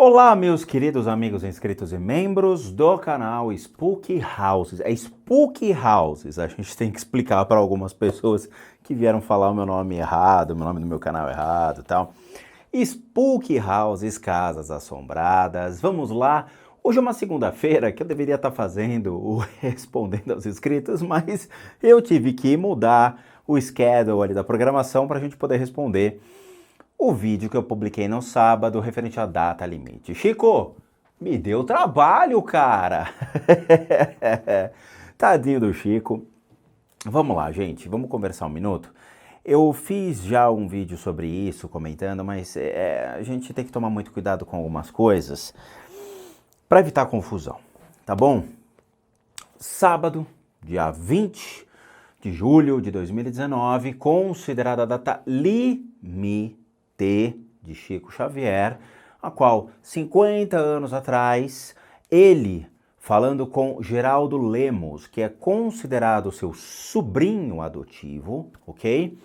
Olá, meus queridos amigos inscritos e membros do canal Spooky Houses. É Spooky Houses, a gente tem que explicar para algumas pessoas que vieram falar o meu nome errado, o nome do meu canal errado e tal. Spooky Houses, Casas Assombradas. Vamos lá. Hoje é uma segunda-feira que eu deveria estar fazendo o respondendo aos inscritos, mas eu tive que mudar o schedule ali da programação para a gente poder responder o vídeo que eu publiquei no sábado referente à data limite. Chico, me deu trabalho, cara! Tadinho do Chico. Vamos lá, gente, vamos conversar um minuto. Eu fiz já um vídeo sobre isso, comentando, mas a gente tem que tomar muito cuidado com algumas coisas para evitar confusão, tá bom? Sábado, dia 20 de julho de 2019, considerada a data limite de Chico Xavier, a qual 50 anos atrás, ele, falando com Geraldo Lemos, que é considerado seu sobrinho adotivo, ok?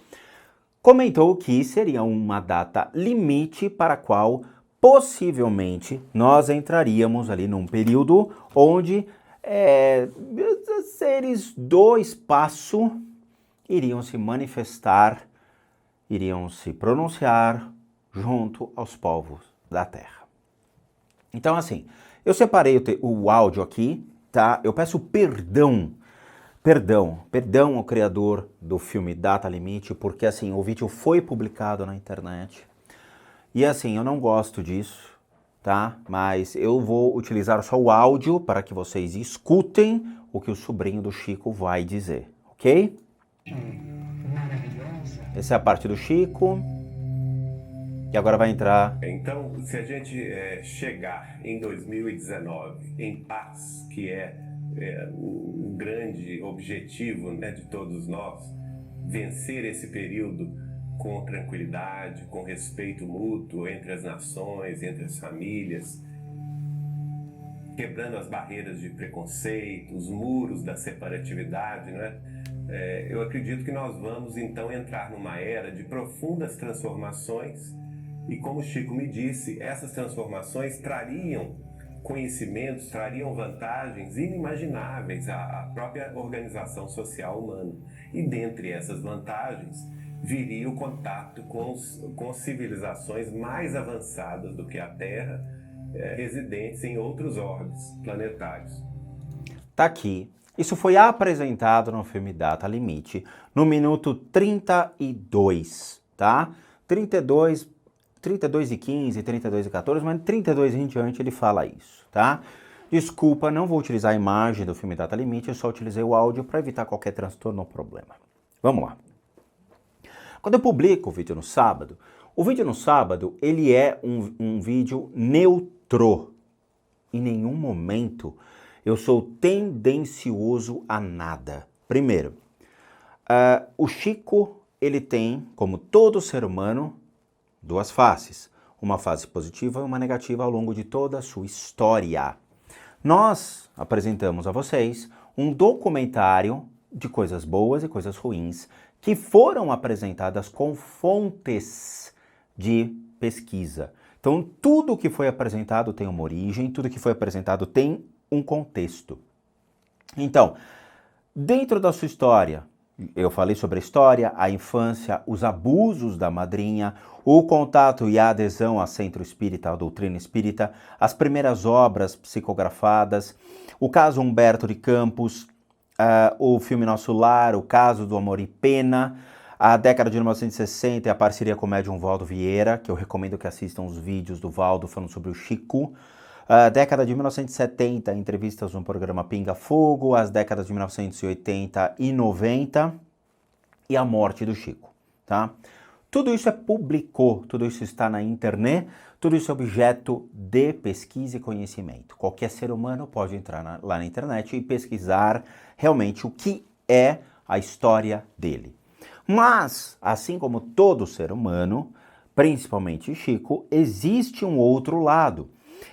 Comentou que seria uma data limite para a qual possivelmente nós entraríamos ali num período onde seres do espaço iriam se manifestar, iriam se pronunciar junto aos povos da Terra. Então, assim, eu separei o áudio aqui, tá? Eu peço perdão ao criador do filme Data Limite, porque, assim, o vídeo foi publicado na internet. E, assim, eu não gosto disso, tá? Mas eu vou utilizar só o áudio para que vocês escutem o que o sobrinho do Chico vai dizer, ok? Essa é a parte do Chico, que agora vai entrar. Então, se a gente chegar em 2019 em paz, que é o grande objetivo, né, de todos nós, vencer esse período com tranquilidade, com respeito mútuo entre as nações, entre as famílias, quebrando as barreiras de preconceito, os muros da separatividade, não é? Eu acredito que nós vamos então entrar numa era de profundas transformações e, como o Chico me disse, essas transformações trariam conhecimentos, trariam vantagens inimagináveis à própria organização social humana. E dentre essas vantagens viria o contato com civilizações mais avançadas do que a Terra, residentes em outros orbes planetários. Tá aqui. Isso foi apresentado no filme Data Limite, no minuto 32, tá? 32 e 15, 32 e 14, mas 32 em diante ele fala isso, tá? Desculpa, não vou utilizar a imagem do filme Data Limite, eu só utilizei o áudio para evitar qualquer transtorno ou problema. Vamos lá. Quando eu publico o vídeo no sábado, ele é um vídeo neutro. Em nenhum momento eu sou tendencioso a nada. Primeiro, o Chico, ele tem, como todo ser humano, duas faces. Uma face positiva e uma negativa ao longo de toda a sua história. Nós apresentamos a vocês um documentário de coisas boas e coisas ruins que foram apresentadas com fontes de pesquisa. Então, tudo que foi apresentado tem uma origem, tudo que foi apresentado tem um contexto. Então, dentro da sua história, eu falei sobre a história, a infância, os abusos da madrinha, o contato e a adesão a centro espírita, à doutrina espírita, as primeiras obras psicografadas, o caso Humberto de Campos, o filme Nosso Lar, o caso do Amor e Pena, a década de 1960 e a parceria com o médium Valdo Vieira, que eu recomendo que assistam os vídeos do Valdo falando sobre o Chico. A década de 1970, entrevistas no programa Pinga Fogo, as décadas de 1980 e 90 e a morte do Chico, tá? Tudo isso publicou, tudo isso está na internet, tudo isso é objeto de pesquisa e conhecimento. Qualquer ser humano pode entrar lá na internet e pesquisar realmente o que é a história dele. Mas, assim como todo ser humano, principalmente Chico, existe um outro lado.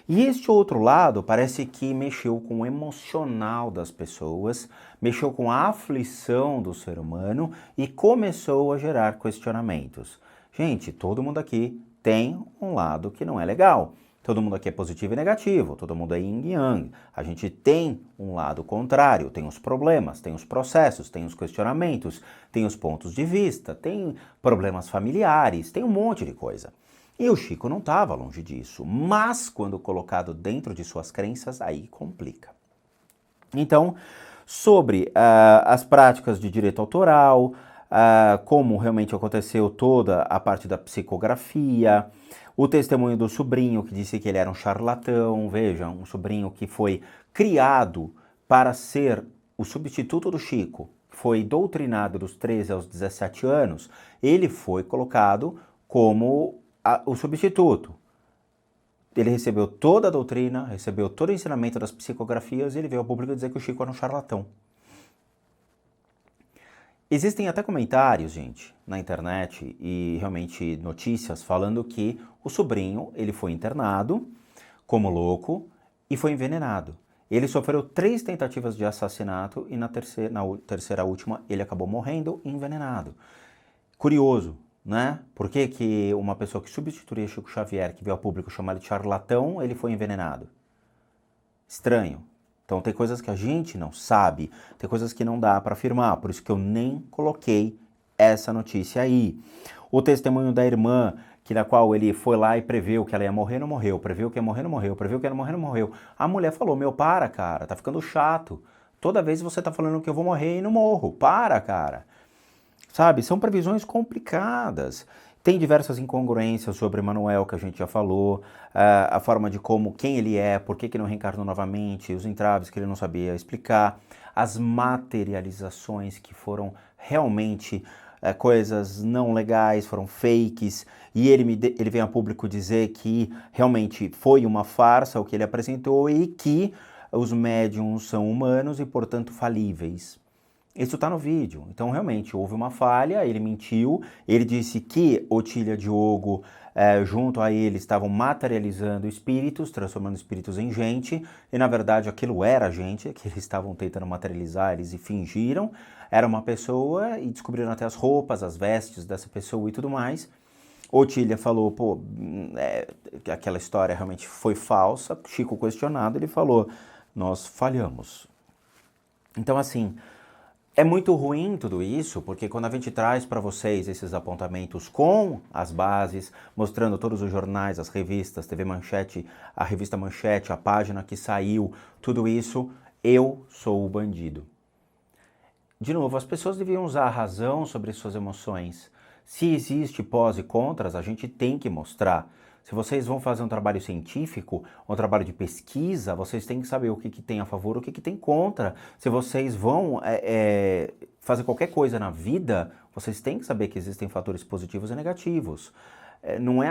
E este outro lado parece que mexeu com o emocional das pessoas, mexeu com a aflição do ser humano e começou a gerar questionamentos. Gente, todo mundo aqui tem um lado que não é legal. Todo mundo aqui é positivo e negativo, todo mundo é yin e yang. A gente tem um lado contrário, tem os problemas, tem os processos, tem os questionamentos, tem os pontos de vista, tem problemas familiares, tem um monte de coisa. E o Chico não estava longe disso, mas quando colocado dentro de suas crenças, aí complica. Então, sobre as práticas de direito autoral, como realmente aconteceu toda a parte da psicografia, o testemunho do sobrinho que disse que ele era um charlatão, veja, um sobrinho que foi criado para ser o substituto do Chico, foi doutrinado dos 13 aos 17 anos, ele foi colocado como o substituto. Ele recebeu toda a doutrina, recebeu todo o ensinamento das psicografias e ele veio ao público dizer que o Chico era um charlatão. Existem até comentários, gente, na internet e realmente notícias falando que o sobrinho, ele foi internado como louco e foi envenenado. Ele sofreu 3 tentativas de assassinato e na terceira última ele acabou morrendo envenenado. Curioso, né? Por que que uma pessoa que substituía Chico Xavier, que veio ao público chamar ele de charlatão, ele foi envenenado? Estranho. Então tem coisas que a gente não sabe, tem coisas que não dá para afirmar, por isso que eu nem coloquei essa notícia aí. O testemunho da irmã, na qual ele foi lá e previu que ela ia morrer, não morreu, previu que ia morrer, não morreu, previu que ia morrer, não morreu. A mulher falou, para, cara, tá ficando chato. Toda vez você tá falando que eu vou morrer e não morro, para, cara. Sabe, são previsões complicadas. Tem diversas incongruências sobre Emanuel, que a gente já falou, a forma de quem ele é, por que não reencarnou novamente, os entraves que ele não sabia explicar, as materializações que foram realmente coisas não legais, foram fakes, e ele vem a público dizer que realmente foi uma farsa o que ele apresentou e que os médiums são humanos e, portanto, falíveis. Isso está no vídeo, então realmente houve uma falha, ele mentiu, ele disse que Otília Diogo, junto a ele, estavam materializando espíritos, transformando espíritos em gente, e na verdade aquilo era gente, que eles estavam tentando materializar, eles fingiram, era uma pessoa e descobriram até as roupas, as vestes dessa pessoa e tudo mais. Otília falou, aquela história realmente foi falsa, Chico questionado, ele falou, nós falhamos. Então assim, é muito ruim tudo isso, porque quando a gente traz para vocês esses apontamentos com as bases, mostrando todos os jornais, as revistas, TV Manchete, a revista Manchete, a página que saiu, tudo isso, eu sou o bandido. De novo, as pessoas deviam usar a razão sobre suas emoções. Se existe pós e contras, a gente tem que mostrar. Se vocês vão fazer um trabalho científico, um trabalho de pesquisa, vocês têm que saber o que tem a favor, o que tem contra. Se vocês vão fazer qualquer coisa na vida, vocês têm que saber que existem fatores positivos e negativos.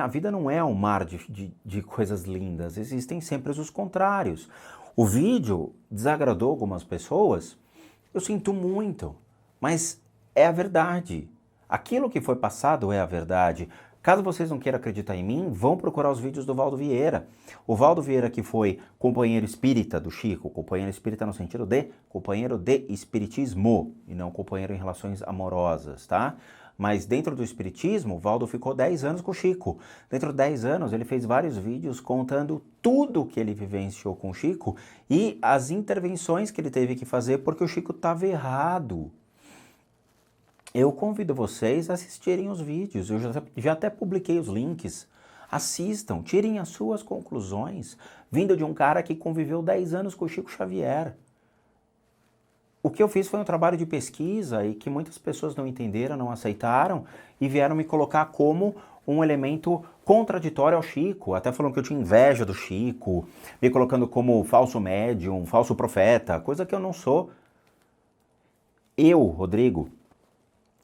A vida não é um mar de coisas lindas, existem sempre os contrários. O vídeo desagradou algumas pessoas, eu sinto muito, mas é a verdade. Aquilo que foi passado é a verdade. Caso vocês não queiram acreditar em mim, vão procurar os vídeos do Valdo Vieira. O Valdo Vieira que foi companheiro espírita do Chico, companheiro espírita no sentido de companheiro de espiritismo, e não companheiro em relações amorosas, tá? Mas dentro do espiritismo, o Valdo ficou 10 anos com o Chico. Dentro de 10 anos, ele fez vários vídeos contando tudo que ele vivenciou com o Chico e as intervenções que ele teve que fazer porque o Chico estava errado. Eu convido vocês a assistirem os vídeos, eu já até publiquei os links. Assistam, tirem as suas conclusões, vindo de um cara que conviveu 10 anos com o Chico Xavier. O que eu fiz foi um trabalho de pesquisa e que muitas pessoas não entenderam, não aceitaram e vieram me colocar como um elemento contraditório ao Chico, até falando que eu tinha inveja do Chico, me colocando como falso médium, falso profeta, coisa que eu não sou. Eu, Rodrigo,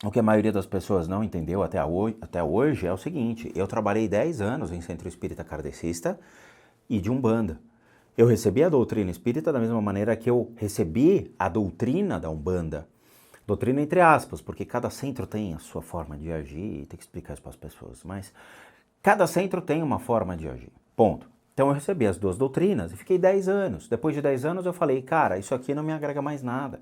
o que a maioria das pessoas não entendeu até hoje é o seguinte, eu trabalhei 10 anos em Centro Espírita Kardecista e de Umbanda. Eu recebi a doutrina espírita da mesma maneira que eu recebi a doutrina da Umbanda. Doutrina entre aspas, porque cada centro tem a sua forma de agir, tem que explicar isso para as pessoas, mas cada centro tem uma forma de agir, ponto. Então eu recebi as duas doutrinas e fiquei 10 anos. Depois de 10 anos eu falei, cara, isso aqui não me agrega mais nada.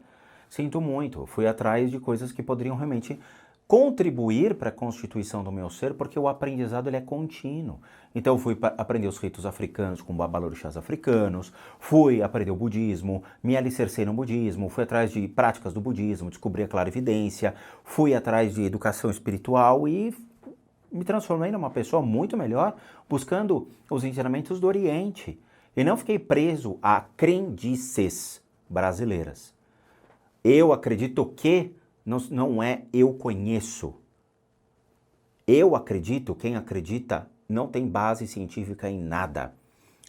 Sinto muito, fui atrás de coisas que poderiam realmente contribuir para a constituição do meu ser, porque o aprendizado ele é contínuo. Então eu fui aprender os ritos africanos com babalorixás africanos, fui aprender o budismo, me alicercei no budismo, fui atrás de práticas do budismo, descobri a clarividência, fui atrás de educação espiritual e me transformei numa pessoa muito melhor, buscando os ensinamentos do Oriente. E não fiquei preso a crendices brasileiras. Eu acredito que não é eu conheço. Eu acredito, quem acredita não tem base científica em nada.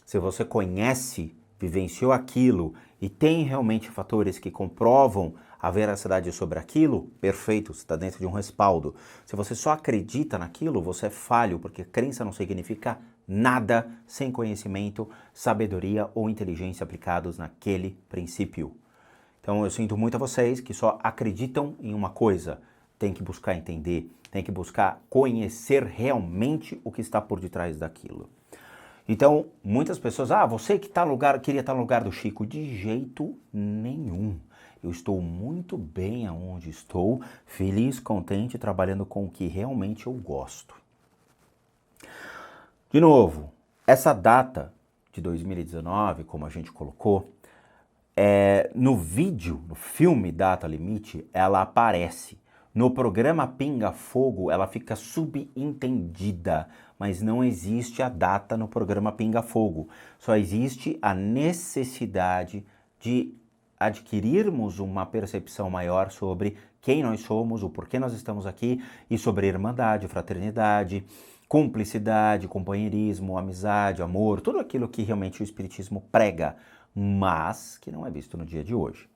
Se você conhece, vivenciou aquilo e tem realmente fatores que comprovam a veracidade sobre aquilo, perfeito, você está dentro de um respaldo. Se você só acredita naquilo, você é falho, porque crença não significa nada sem conhecimento, sabedoria ou inteligência aplicados naquele princípio. Então eu sinto muito a vocês que só acreditam em uma coisa. Tem que buscar entender, tem que buscar conhecer realmente o que está por detrás daquilo. Então, muitas pessoas, você que queria estar no lugar do Chico. De jeito nenhum. Eu estou muito bem aonde estou, feliz, contente, trabalhando com o que realmente eu gosto. De novo, essa data de 2019, como a gente colocou, no vídeo, no filme Data Limite, ela aparece. No programa Pinga Fogo, ela fica subentendida, mas não existe a data no programa Pinga Fogo. Só existe a necessidade de adquirirmos uma percepção maior sobre quem nós somos, o porquê nós estamos aqui e sobre irmandade, fraternidade, cumplicidade, companheirismo, amizade, amor, tudo aquilo que realmente o Espiritismo prega, mas que não é visto no dia de hoje.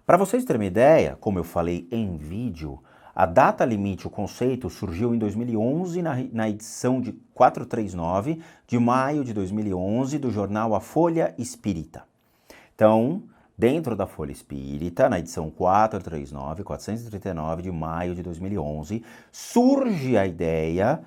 Para vocês terem uma ideia, como eu falei em vídeo, a data limite, o conceito, surgiu em 2011 na edição de 439 de maio de 2011 do jornal A Folha Espírita. Então, dentro da Folha Espírita, na edição 439 de maio de 2011, surge a ideia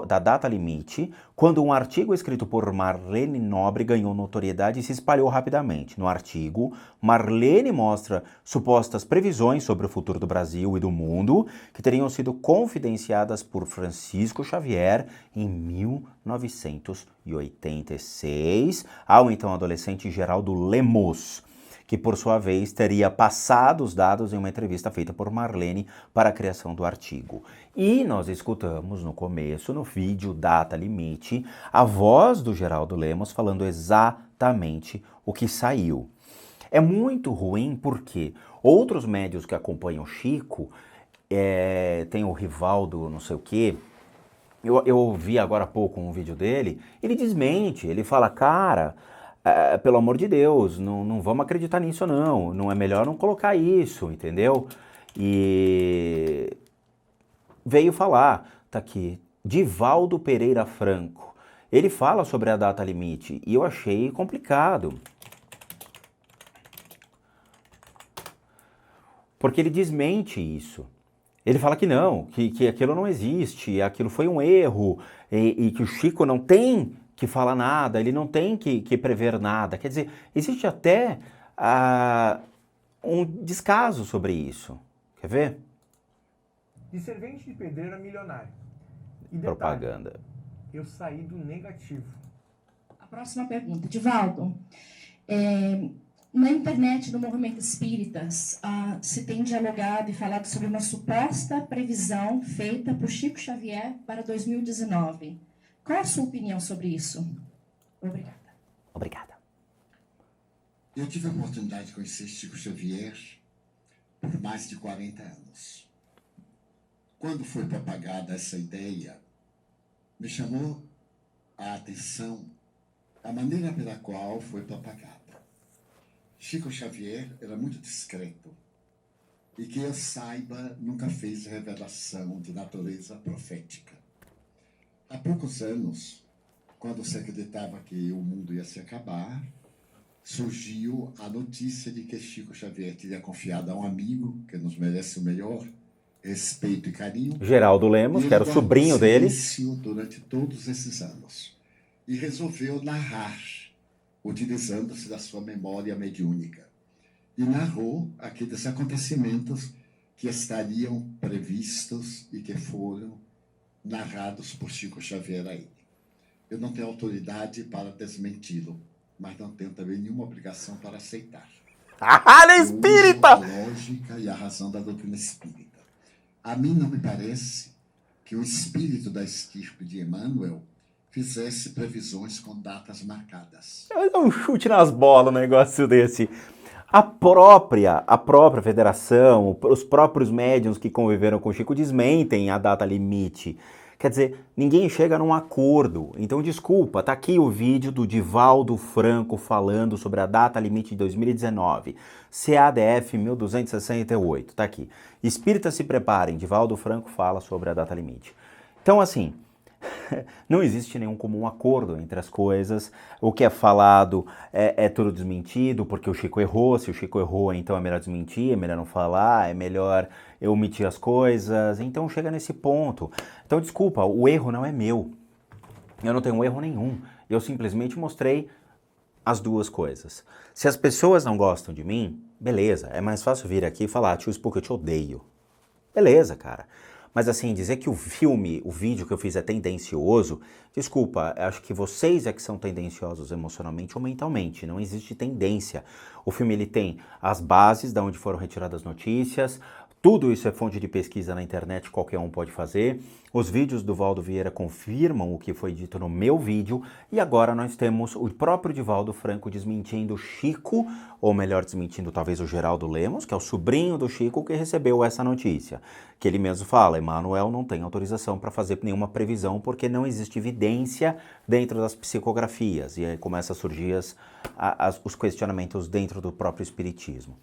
da data limite, quando um artigo escrito por Marlene Nobre ganhou notoriedade e se espalhou rapidamente. No artigo, Marlene mostra supostas previsões sobre o futuro do Brasil e do mundo que teriam sido confidenciadas por Francisco Xavier em 1986 ao então adolescente Geraldo Lemos, que por sua vez teria passado os dados em uma entrevista feita por Marlene para a criação do artigo. E nós escutamos no começo, no vídeo Data Limite, a voz do Geraldo Lemos falando exatamente o que saiu. É muito ruim porque outros médios que acompanham o Chico, tem o Rivaldo não sei o quê, eu ouvi agora há pouco um vídeo dele, ele desmente, ele fala, cara, pelo amor de Deus, não vamos acreditar nisso não é melhor não colocar isso, entendeu? E veio falar, tá aqui, Divaldo Pereira Franco, ele fala sobre a data limite e eu achei complicado. Porque ele desmente isso. Ele fala que não, que aquilo não existe, aquilo foi um erro e que o Chico não tem que falar nada, ele não tem que prever nada. Quer dizer, existe até um descaso sobre isso. Quer ver? De servente de pedreiro a milionário. E detalhe, Propaganda. eu saí do negativo. A próxima pergunta. Divaldo, na internet, no movimento espíritas, se tem dialogado e falado sobre uma suposta previsão feita por Chico Xavier para 2019. Qual a sua opinião sobre isso? Obrigada. Obrigada. Eu tive a oportunidade de conhecer Chico Xavier por mais de 40 anos. Quando foi propagada essa ideia, me chamou a atenção a maneira pela qual foi propagada. Chico Xavier era muito discreto e, que eu saiba, nunca fez revelação de natureza profética. Há poucos anos, quando se acreditava que o mundo ia se acabar, surgiu a notícia de que Chico Xavier teria confiado a um amigo que nos merece o melhor respeito e carinho. Geraldo Lemos, que era o sobrinho dele. Durante todos esses anos. E resolveu narrar, utilizando-se da sua memória mediúnica. E narrou aqueles acontecimentos que estariam previstos e que foram narrados por Chico Xavier a ele. Eu não tenho autoridade para desmenti-lo, mas não tenho também nenhuma obrigação para aceitar. Ah, espírita! Eu uso a lógica e a razão da doutrina espírita. A mim não me parece que o espírito da estirpe de Emmanuel fizesse previsões com datas marcadas. É um chute nas bolas um negócio desse. A própria federação, os próprios médiuns que conviveram com o Chico desmentem a data limite. Quer dizer, ninguém chega num acordo. Então, desculpa, tá aqui o vídeo do Divaldo Franco falando sobre a data limite de 2019. CADF 1268, tá aqui. Espíritas se preparem, Divaldo Franco fala sobre a data limite. Então, assim, não existe nenhum comum acordo entre as coisas. O que é falado é tudo desmentido, porque o Chico errou. Se o Chico errou, então é melhor desmentir, é melhor não falar, é melhor eu omitir as coisas. Então chega nesse ponto. Então, desculpa, o erro não é meu. Eu não tenho erro nenhum. Eu simplesmente mostrei as duas coisas. Se as pessoas não gostam de mim, beleza. É mais fácil vir aqui e falar, tio Spook, eu te odeio. Beleza, cara. Mas assim, dizer que o vídeo que eu fiz é tendencioso, desculpa, acho que vocês é que são tendenciosos emocionalmente ou mentalmente, não existe tendência. O filme ele tem as bases de onde foram retiradas notícias, tudo isso é fonte de pesquisa na internet, qualquer um pode fazer. Os vídeos do Valdo Vieira confirmam o que foi dito no meu vídeo e agora nós temos o próprio Divaldo Franco desmentindo o Chico, ou melhor, desmentindo talvez o Geraldo Lemos, que é o sobrinho do Chico que recebeu essa notícia. Que ele mesmo fala, Emmanuel não tem autorização para fazer nenhuma previsão porque não existe evidência dentro das psicografias. E aí começa a surgir os questionamentos dentro do próprio espiritismo.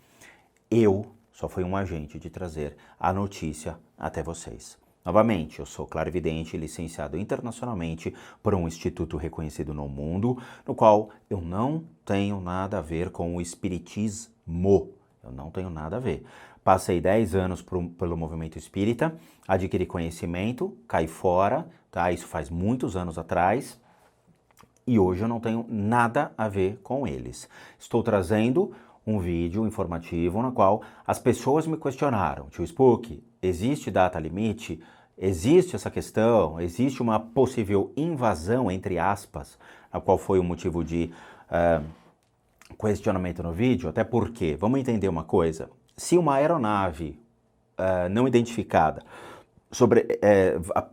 Eu só fui um agente de trazer a notícia até vocês. Novamente, eu sou clarividente e licenciado internacionalmente por um instituto reconhecido no mundo, no qual eu não tenho nada a ver com o espiritismo. Eu não tenho nada a ver. Passei 10 anos pelo movimento espírita, adquiri conhecimento, caí fora, tá? Isso faz muitos anos atrás. E hoje eu não tenho nada a ver com eles. Estou trazendo um vídeo informativo no qual as pessoas me questionaram. Tio Spook, existe data limite? Existe essa questão? Existe uma possível invasão, entre aspas, a qual foi o motivo de questionamento no vídeo? Até porque, vamos entender uma coisa, se uma aeronave não identificada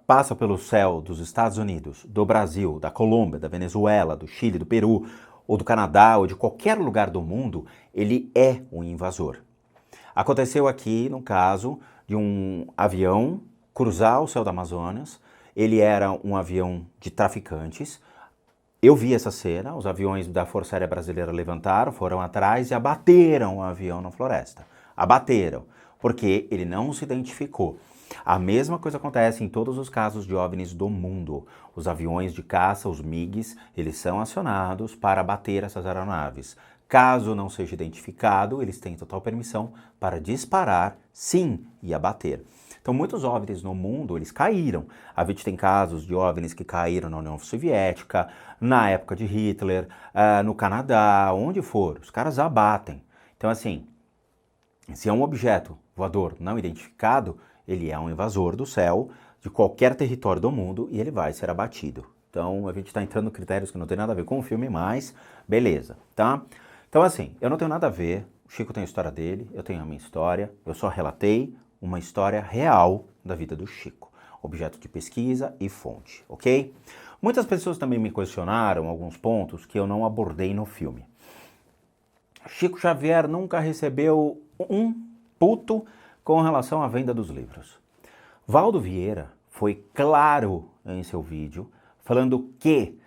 passa pelo céu dos Estados Unidos, do Brasil, da Colômbia, da Venezuela, do Chile, do Peru, ou do Canadá, ou de qualquer lugar do mundo, ele é um invasor. Aconteceu aqui, no caso, de um avião cruzar o céu do Amazonas, ele era um avião de traficantes. Eu vi essa cena, os aviões da Força Aérea Brasileira levantaram, foram atrás e abateram o avião na floresta. Abateram, porque ele não se identificou. A mesma coisa acontece em todos os casos de OVNIs do mundo. Os aviões de caça, os MiGs, eles são acionados para abater essas aeronaves. Caso não seja identificado, eles têm total permissão para disparar, sim, e abater. Então, muitos OVNIs no mundo, eles caíram. A gente tem casos de OVNIs que caíram na União Soviética, na época de Hitler, no Canadá, onde for. Os caras abatem. Então, assim, se é um objeto voador não identificado, ele é um invasor do céu de qualquer território do mundo e ele vai ser abatido. Então, a gente está entrando em critérios que não tem nada a ver com o filme, mas beleza, tá? Então, assim, eu não tenho nada a ver, o Chico tem a história dele, eu tenho a minha história, eu só relatei uma história real da vida do Chico, objeto de pesquisa e fonte, ok? Muitas pessoas também me questionaram alguns pontos que eu não abordei no filme. Chico Xavier nunca recebeu um puto com relação à venda dos livros. Valdo Vieira foi claro em seu vídeo, falando que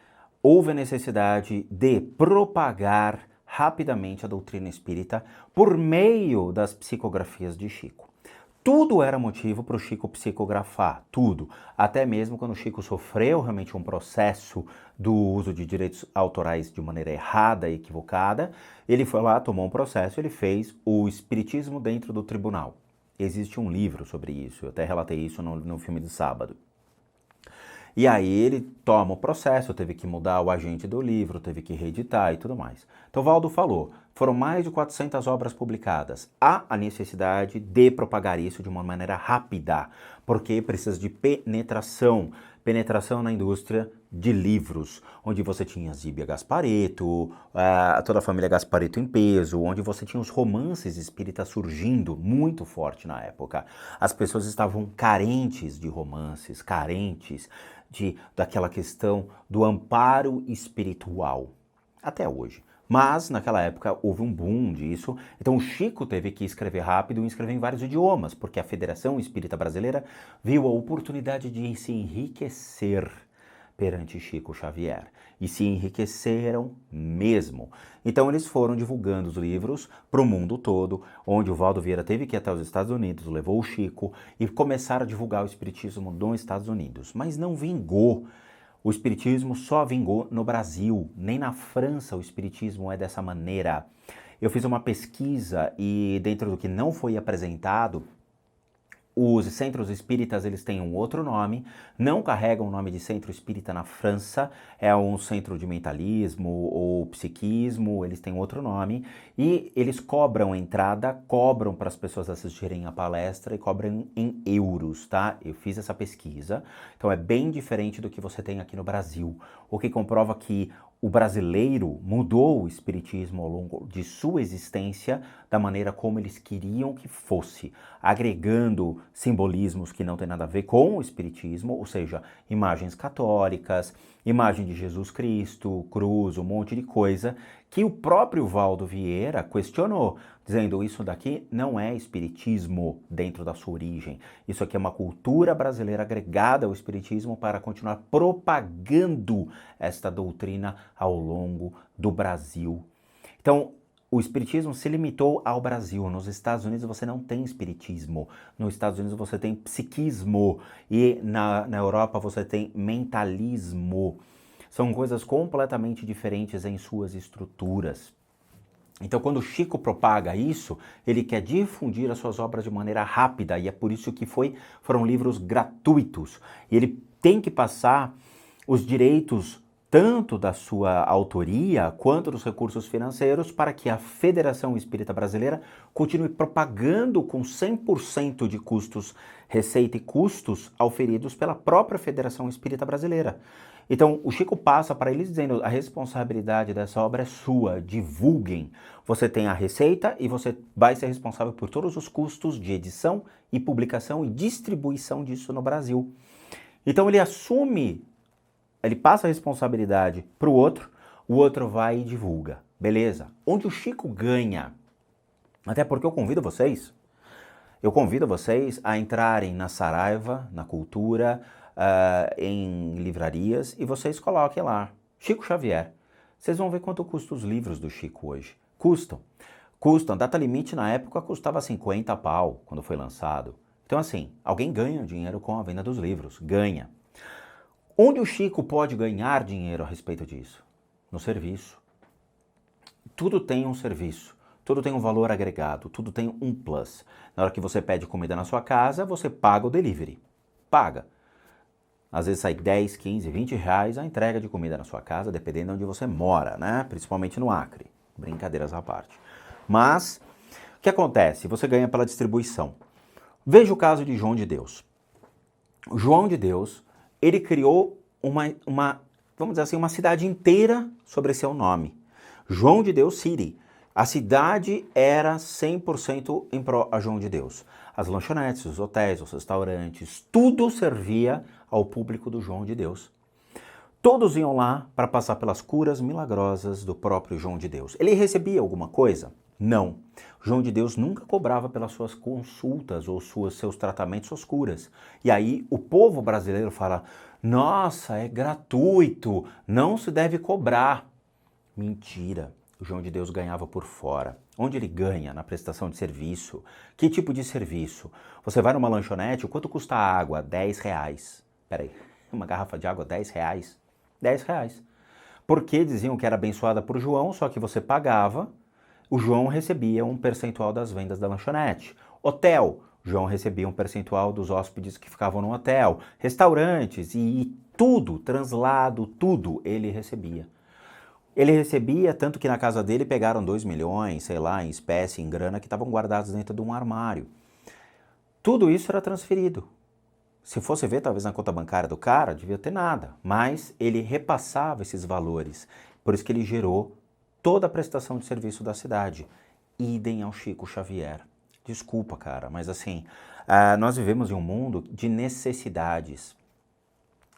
houve a necessidade de propagar rapidamente a doutrina espírita por meio das psicografias de Chico. Tudo era motivo para o Chico psicografar, tudo. Até mesmo quando o Chico sofreu realmente um processo do uso de direitos autorais de maneira errada e equivocada, ele foi lá, tomou um processo, ele fez o Espiritismo dentro do tribunal. Existe um livro sobre isso, eu até relatei isso no filme de sábado. E aí ele toma o processo, teve que mudar o agente do livro, teve que reeditar e tudo mais. Então Valdo falou, foram mais de 400 obras publicadas. Há a necessidade de propagar isso de uma maneira rápida, porque precisa de penetração na indústria de livros, onde você tinha Zíbia Gasparetto, toda a família Gasparetto em peso, onde você tinha os romances espíritas surgindo muito forte na época. As pessoas estavam carentes de romances, carentes daquela questão do amparo espiritual, até hoje. Mas, naquela época, houve um boom disso, então o Chico teve que escrever rápido e escrever em vários idiomas, porque a Federação Espírita Brasileira viu a oportunidade de se enriquecer perante Chico Xavier. E se enriqueceram mesmo. Então eles foram divulgando os livros para o mundo todo, onde o Valdo Vieira teve que ir até os Estados Unidos, levou o Chico e começaram a divulgar o Espiritismo nos Estados Unidos. Mas não vingou. O Espiritismo só vingou no Brasil, nem na França o Espiritismo é dessa maneira. Eu fiz uma pesquisa e dentro do que não foi apresentado, os centros espíritas eles têm um outro nome, não carregam o nome de centro espírita na França, é um centro de mentalismo ou psiquismo, eles têm outro nome, e eles cobram entrada, cobram para as pessoas assistirem a palestra e cobram em euros, tá? Eu fiz essa pesquisa, então é bem diferente do que você tem aqui no Brasil, o que comprova que o brasileiro mudou o espiritismo ao longo de sua existência da maneira como eles queriam que fosse, agregando simbolismos que não tem nada a ver com o espiritismo, ou seja, imagens católicas, imagem de Jesus Cristo, cruz, um monte de coisa, que o próprio Valdo Vieira questionou, dizendo isso daqui não é espiritismo dentro da sua origem, isso aqui é uma cultura brasileira agregada ao espiritismo para continuar propagando esta doutrina ao longo do Brasil. Então, o espiritismo se limitou ao Brasil. Nos Estados Unidos você não tem espiritismo. Nos Estados Unidos você tem psiquismo. E na Europa você tem mentalismo. São coisas completamente diferentes em suas estruturas. Então, quando o Chico propaga isso, ele quer difundir as suas obras de maneira rápida. E é por isso que foram livros gratuitos. E ele tem que passar os direitos tanto da sua autoria quanto dos recursos financeiros para que a Federação Espírita Brasileira continue propagando com 100% de custos, receita e custos auferidos pela própria Federação Espírita Brasileira. Então, o Chico passa para eles dizendo, a responsabilidade dessa obra é sua, divulguem. Você tem a receita e você vai ser responsável por todos os custos de edição e publicação e distribuição disso no Brasil. Então, ele passa a responsabilidade para o outro vai e divulga. Beleza. Onde o Chico ganha, até porque eu convido vocês a entrarem na Saraiva, na Cultura, em livrarias, e vocês coloquem lá, Chico Xavier. Vocês vão ver quanto custam os livros do Chico hoje. Custam. Data limite na época custava 50 pau, quando foi lançado. Então assim, alguém ganha dinheiro com a venda dos livros. Ganha. Onde o Chico pode ganhar dinheiro a respeito disso? No serviço. Tudo tem um serviço, tudo tem um valor agregado, tudo tem um plus. Na hora que você pede comida na sua casa, você paga o delivery. Paga. Às vezes sai 10, 15, 20 reais a entrega de comida na sua casa, dependendo de onde você mora, né? Principalmente no Acre. Brincadeiras à parte. Mas, o que acontece? Você ganha pela distribuição. Veja o caso de João de Deus. João de Deus, ele criou vamos dizer assim, uma cidade inteira sobre seu nome. João de Deus City. A cidade era 100% em pró a João de Deus. As lanchonetes, os hotéis, os restaurantes, tudo servia ao público do João de Deus. Todos iam lá para passar pelas curas milagrosas do próprio João de Deus. Ele recebia alguma coisa? Não. João de Deus nunca cobrava pelas suas consultas ou seus tratamentos, suas curas. E aí o povo brasileiro fala, nossa, é gratuito, não se deve cobrar. Mentira. O João de Deus ganhava por fora. Onde ele ganha? Na prestação de serviço. Que tipo de serviço? Você vai numa lanchonete, quanto custa a água? 10 reais. Peraí, uma garrafa de água, 10 reais? 10 reais. Porque diziam que era abençoada por João, só que você pagava, o João recebia um percentual das vendas da lanchonete. Hotel, João recebia um percentual dos hóspedes que ficavam no hotel. Restaurantes e tudo, translado, tudo ele recebia. Ele recebia, tanto que na casa dele pegaram 2 milhões, sei lá, em espécie, em grana, que estavam guardados dentro de um armário. Tudo isso era transferido. Se fosse ver, talvez na conta bancária do cara, devia ter nada. Mas ele repassava esses valores. Por isso que ele gerou toda a prestação de serviço da cidade. Idem ao Chico Xavier. Desculpa, cara, mas assim, nós vivemos em um mundo de necessidades.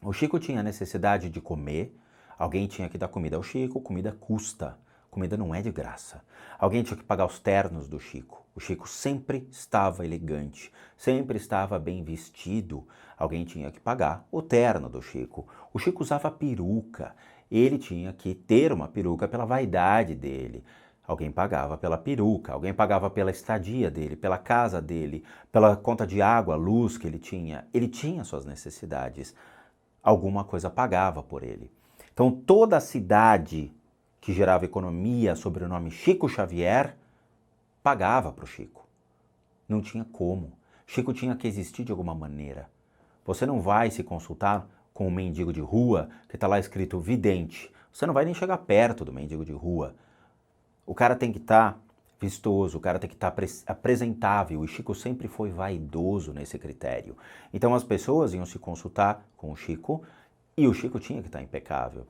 O Chico tinha necessidade de comer, alguém tinha que dar comida ao Chico, comida custa, comida não é de graça. Alguém tinha que pagar os ternos do Chico. O Chico sempre estava elegante, sempre estava bem vestido. Alguém tinha que pagar o terno do Chico. O Chico usava peruca, ele tinha que ter uma peruca pela vaidade dele. Alguém pagava pela peruca, alguém pagava pela estadia dele, pela casa dele, pela conta de água, luz que ele tinha. Ele tinha suas necessidades. Alguma coisa pagava por ele. Então toda a cidade que gerava economia sob o nome Chico Xavier pagava para o Chico. Não tinha como. Chico tinha que existir de alguma maneira. Você não vai se consultar com um mendigo de rua que está lá escrito vidente. Você não vai nem chegar perto do mendigo de rua. O cara tem que estar vistoso, o cara tem que estar apresentável. E Chico sempre foi vaidoso nesse critério. Então as pessoas iam se consultar com o Chico e o Chico tinha que estar impecável.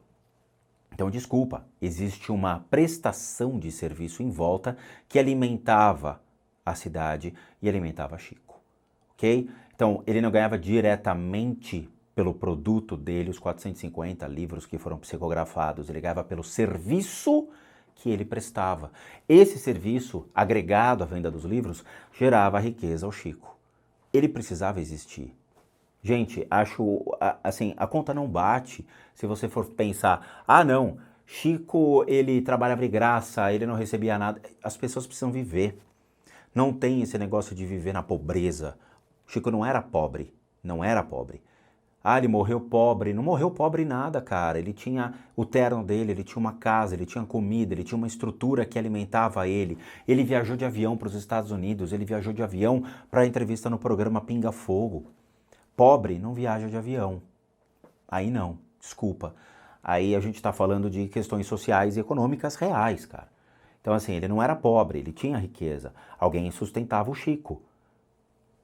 Então, desculpa, existe uma prestação de serviço em volta que alimentava a cidade e alimentava Chico, ok? Então, ele não ganhava diretamente pelo produto dele, os 450 livros que foram psicografados, ele ganhava pelo serviço que ele prestava. Esse serviço, agregado à venda dos livros, gerava riqueza ao Chico. Ele precisava existir. Gente, acho, assim, a conta não bate se você for pensar, não, Chico, ele trabalhava de graça, ele não recebia nada. As pessoas precisam viver. Não tem esse negócio de viver na pobreza. Chico não era pobre, não era pobre. Ele morreu pobre. Não morreu pobre nada, cara. Ele tinha o terno dele, ele tinha uma casa, ele tinha comida, ele tinha uma estrutura que alimentava ele. Ele viajou de avião para os Estados Unidos, ele viajou de avião para a entrevista no programa Pinga Fogo. Pobre não viaja de avião. Aí não, desculpa. Aí a gente está falando de questões sociais e econômicas reais, cara. Então assim, ele não era pobre, ele tinha riqueza. Alguém sustentava o Chico.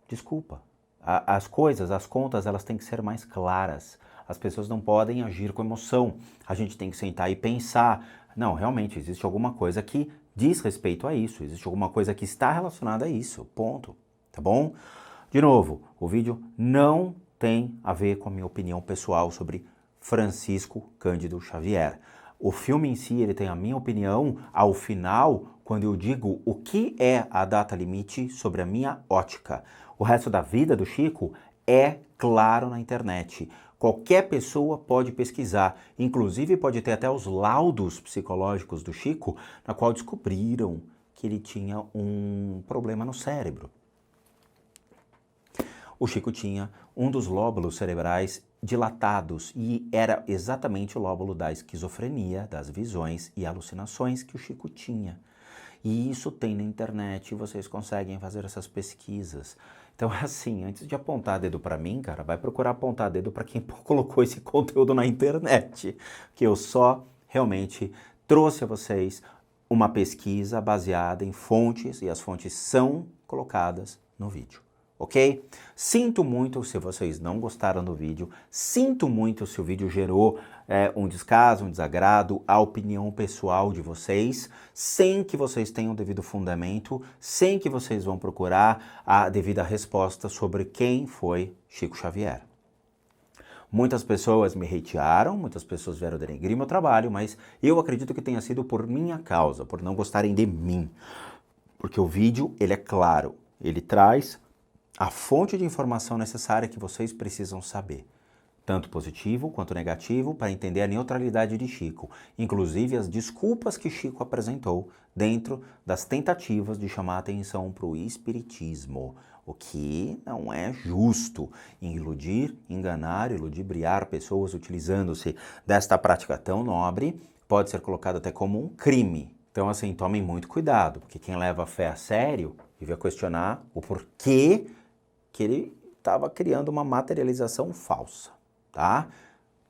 Desculpa. As coisas, as contas, elas têm que ser mais claras. As pessoas não podem agir com emoção. A gente tem que sentar e pensar. Não, realmente, existe alguma coisa que diz respeito a isso. Existe alguma coisa que está relacionada a isso. Ponto. Tá bom? De novo, o vídeo não tem a ver com a minha opinião pessoal sobre Francisco Cândido Xavier. O filme em si, ele tem a minha opinião ao final, quando eu digo o que é a data limite sobre a minha ótica. O resto da vida do Chico é claro na internet. Qualquer pessoa pode pesquisar, inclusive pode ter até os laudos psicológicos do Chico, na qual descobriram que ele tinha um problema no cérebro. O Chico tinha um dos lóbulos cerebrais dilatados e era exatamente o lóbulo da esquizofrenia, das visões e alucinações que o Chico tinha. E isso tem na internet, vocês conseguem fazer essas pesquisas. Então, assim, antes de apontar dedo para mim, cara, vai procurar apontar dedo para quem colocou esse conteúdo na internet, que eu só realmente trouxe a vocês uma pesquisa baseada em fontes e as fontes são colocadas no vídeo. Ok? Sinto muito se vocês não gostaram do vídeo, sinto muito se o vídeo gerou um descaso, um desagrado, a opinião pessoal de vocês, sem que vocês tenham devido fundamento, sem que vocês vão procurar a devida resposta sobre quem foi Chico Xavier. Muitas pessoas me hatearam, muitas pessoas vieram denegrir meu trabalho, mas eu acredito que tenha sido por minha causa, por não gostarem de mim. Porque o vídeo, ele é claro, ele traz a fonte de informação necessária que vocês precisam saber, tanto positivo quanto negativo, para entender a neutralidade de Chico, inclusive as desculpas que Chico apresentou dentro das tentativas de chamar a atenção para o espiritismo, o que não é justo, iludir, enganar e ludibriar pessoas utilizando-se desta prática tão nobre, pode ser colocado até como um crime. Então, assim, tomem muito cuidado, porque quem leva a fé a sério deve questionar o porquê que ele estava criando uma materialização falsa, tá?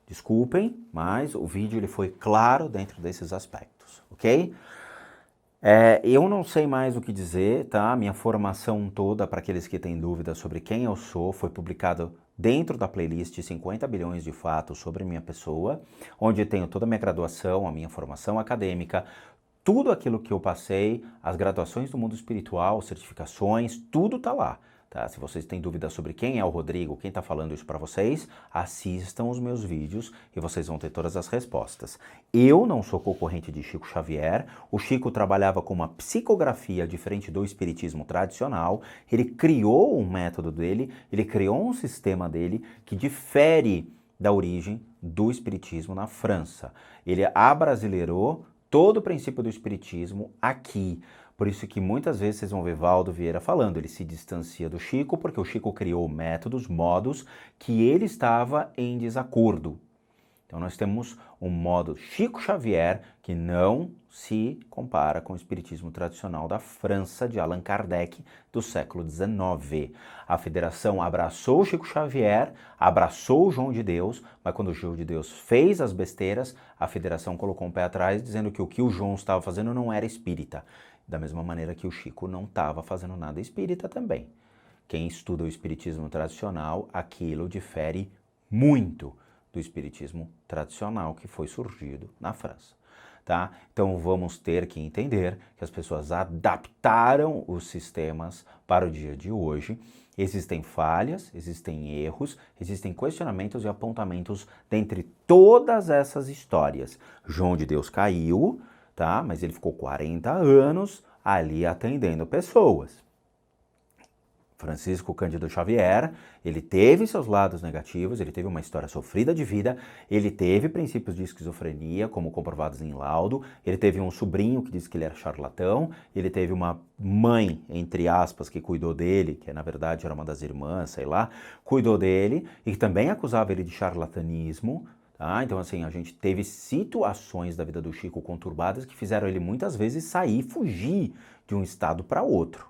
Desculpem, mas o vídeo ele foi claro dentro desses aspectos, ok? Eu não sei mais o que dizer, tá? Minha formação toda, para aqueles que têm dúvidas sobre quem eu sou, foi publicado dentro da playlist 50 bilhões de fatos sobre minha pessoa, onde tenho toda a minha graduação, a minha formação acadêmica, tudo aquilo que eu passei, as graduações do mundo espiritual, certificações, tudo tá lá. Tá? Se vocês têm dúvidas sobre quem é o Rodrigo, quem está falando isso para vocês, assistam os meus vídeos e vocês vão ter todas as respostas. Eu não sou concorrente de Chico Xavier, o Chico trabalhava com uma psicografia diferente do espiritismo tradicional, ele criou um método dele, ele criou um sistema dele que difere da origem do espiritismo na França. Ele abrasileirou todo o princípio do espiritismo aqui. Por isso que muitas vezes vocês vão ver Valdo Vieira falando, ele se distancia do Chico porque o Chico criou métodos, modos que ele estava em desacordo. Então nós temos um modo Chico Xavier que não se compara com o espiritismo tradicional da França de Allan Kardec do século XIX. A federação abraçou o Chico Xavier, abraçou o João de Deus, mas quando o João de Deus fez as besteiras, a federação colocou um pé atrás dizendo que o que o João estava fazendo não era espírita. Da mesma maneira que o Chico não estava fazendo nada espírita também. Quem estuda o espiritismo tradicional, aquilo difere muito do espiritismo tradicional que foi surgido na França. Tá? Então vamos ter que entender que as pessoas adaptaram os sistemas para o dia de hoje. Existem falhas, existem erros, existem questionamentos e apontamentos dentre todas essas histórias. João de Deus caiu, tá? Mas ele ficou 40 anos ali atendendo pessoas. Francisco Cândido Xavier, ele teve seus lados negativos, ele teve uma história sofrida de vida, ele teve princípios de esquizofrenia, como comprovados em laudo, ele teve um sobrinho que disse que ele era charlatão, ele teve uma mãe, entre aspas, que cuidou dele, que na verdade era uma das irmãs, sei lá, cuidou dele, e que também acusava ele de charlatanismo. Tá? Então, assim, a gente teve situações da vida do Chico conturbadas que fizeram ele muitas vezes sair, fugir de um estado para outro.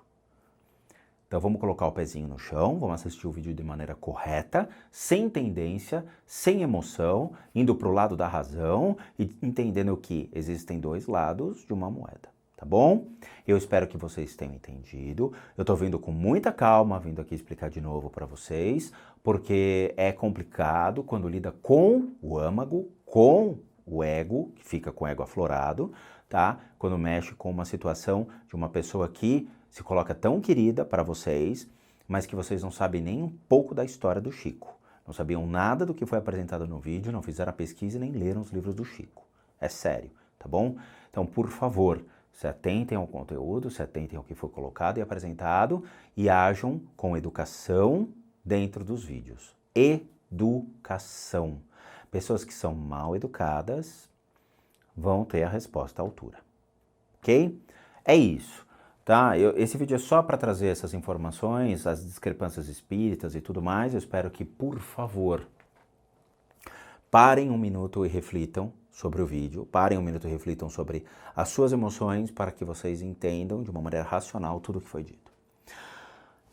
Então vamos colocar o pezinho no chão, vamos assistir o vídeo de maneira correta, sem tendência, sem emoção, indo para o lado da razão e entendendo que existem dois lados de uma moeda, tá bom? Eu espero que vocês tenham entendido. Eu estou vindo com muita calma, vindo aqui explicar de novo para vocês, porque é complicado quando lida com o âmago, com o ego, que fica com o ego aflorado, tá? Quando mexe com uma situação de uma pessoa que se coloca tão querida para vocês, mas que vocês não sabem nem um pouco da história do Chico. Não sabiam nada do que foi apresentado no vídeo, não fizeram a pesquisa e nem leram os livros do Chico. É sério, tá bom? Então, por favor, se atentem ao conteúdo, se atentem ao que foi colocado e apresentado e ajam com educação dentro dos vídeos. Educação. Pessoas que são mal educadas vão ter a resposta à altura. Ok? É isso. Tá? Esse vídeo é só para trazer essas informações, as discrepâncias espíritas e tudo mais. Eu espero que, por favor, parem um minuto e reflitam sobre o vídeo, parem um minuto e reflitam sobre as suas emoções para que vocês entendam de uma maneira racional tudo o que foi dito.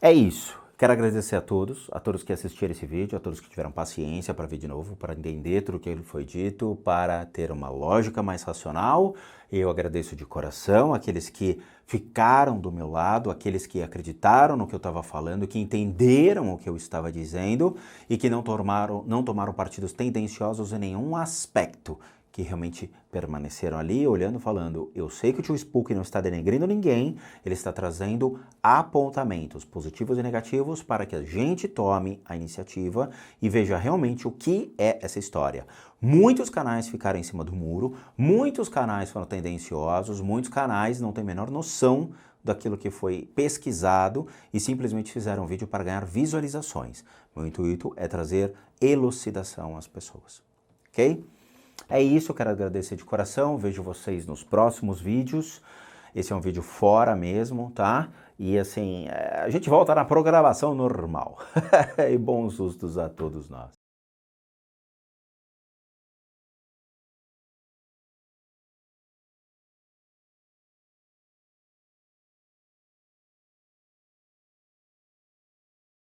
É isso. Quero agradecer a todos que assistiram esse vídeo, a todos que tiveram paciência para ver de novo, para entender tudo o que foi dito, para ter uma lógica mais racional. Eu agradeço de coração aqueles que ficaram do meu lado, aqueles que acreditaram no que eu estava falando, que entenderam o que eu estava dizendo e que não tomaram partidos tendenciosos em nenhum aspecto, que realmente permaneceram ali olhando, falando, eu sei que o tio Spook não está denegrindo ninguém, ele está trazendo apontamentos positivos e negativos para que a gente tome a iniciativa e veja realmente o que é essa história. Muitos canais ficaram em cima do muro, muitos canais foram tendenciosos, muitos canais não têm a menor noção daquilo que foi pesquisado e simplesmente fizeram um vídeo para ganhar visualizações. Meu intuito é trazer elucidação às pessoas, ok? É isso, eu quero agradecer de coração, vejo vocês nos próximos vídeos. Esse é um vídeo fora mesmo, tá? E assim, a gente volta na programação normal. E bons sustos a todos nós.